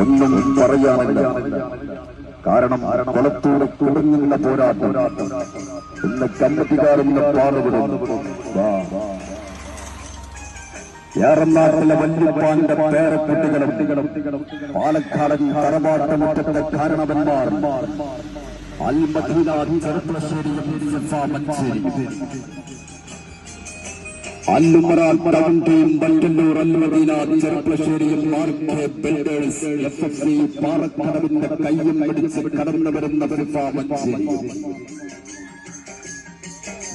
ഒന്നും പറയാനില്ല. കാരണം കൊളത്തൂർ തുടങ്ങുന്ന പോരാട്ടം ഇന്ന് കമ്മിറ്റിക്കാരെന്ന് പാടുപെടുന്നു. ഏറനാട്ടിലെ വല്യപ്പാന്റെ പേരക്കുട്ടികളും പാലക്കാടൻ തറവാട്ടമുറ്റത്തെ കാരണവന്മാർ അൽമദീന ചെറുപ്പശ്ശേരിയും അല്ലുമറ ടൗൺ ടീം ബണ്ടല്ലൂർ അൽമദീന ചെറുപ്പശ്ശേരിയും മാർക്കെ ബിൽഡേഴ്സ് FFC പാറക്കടവിന്റെ കയ്യും പിടിച്ച് കടന്നു വരുന്ന ഫിഫ മഞ്ചേരി.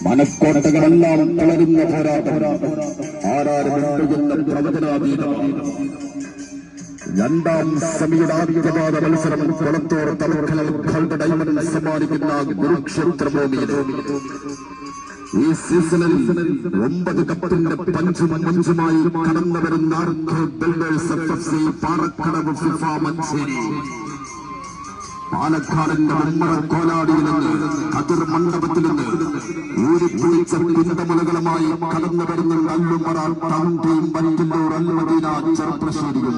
മനക്കോട്ടകളെല്ലാം തളരുന്ന പോരാട്ടം ആരാരുമെന്ന പ്രവചനാതീതമാണ്. രണ്ടാം സെമിയുടെ ആദ്യപാദ മത്സരം കൊളത്തൂർ തലക്കലൽ ഗോൾഡ് ഡയമണ്ട് സമ്മാനിക്കുന്ന കുരുക്ഷേത്ര ഭൂമിയിൽ ഈ സീസണിൽ 9 കപ്പിന്റെ പഞ്ചുമായി കടന്നു വരുന്ന builders FFC Parakkadavu FIFA Manjeri. പാലക്കാടിന്റെ മമ്മറ കോലാടിയിൽ നിന്ന് കതിർ മണ്ഡപത്തിൽ നിന്ന് ഊരിപ്പൊളിച്ച കുന്തമുലകളുമായി കടന്നു വരുന്ന അല്ലുമറ ടൗൺ ടീം ബണ്ടല്ലൂർ അൽമദീന ചെറുപ്പശ്ശേരിയും.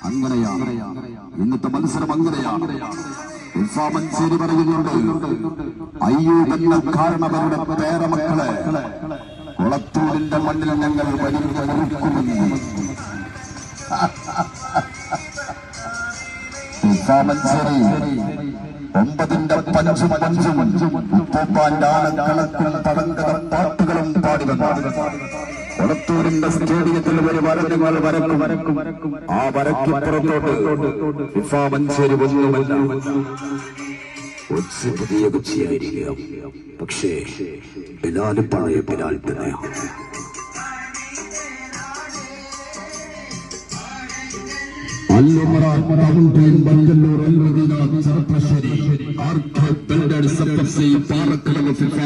അങ്ങനെയാണ് ഇന്നത്തെ മത്സരം. അങ്ങനെയാണ് ഫിഫ മഞ്ചേരി പറയുന്നുണ്ട്, അയ്യൂബെന്ന കാരണവരുടെ പേരമക്കളെ കൊളത്തൂരിന്റെ മണ്ണിൽ ഞങ്ങൾ വലിയ മുറുക്കുമെന്ന്. മഞ്ചേരി 9ന്റെ പഞ്ചും ഉപ്പൂപ്പാന്റെ ആനക്കളക്കും പടങ്കഥ പാട്ടുകളും പാടി വന്നു. കൊളത്തൂരിന്റെ സ്റ്റേഡിയത്തിൽ ഒരു വരങ്ങൾ വരക്കും. ആ വരയ്ക്കപ്പുറത്തോട്ട് ഫിഫ മഞ്ചേരി ഒന്നുമല്ല, പുതിയ കൊച്ചിയായിരിക്കാം. പക്ഷേ ബിലാൽ പഴയ ബിലാൽ തന്നെയാണ്. Allumara town team Bandallur Al Madina Cherupassery, RK builders FFC Parakkadavu FIFA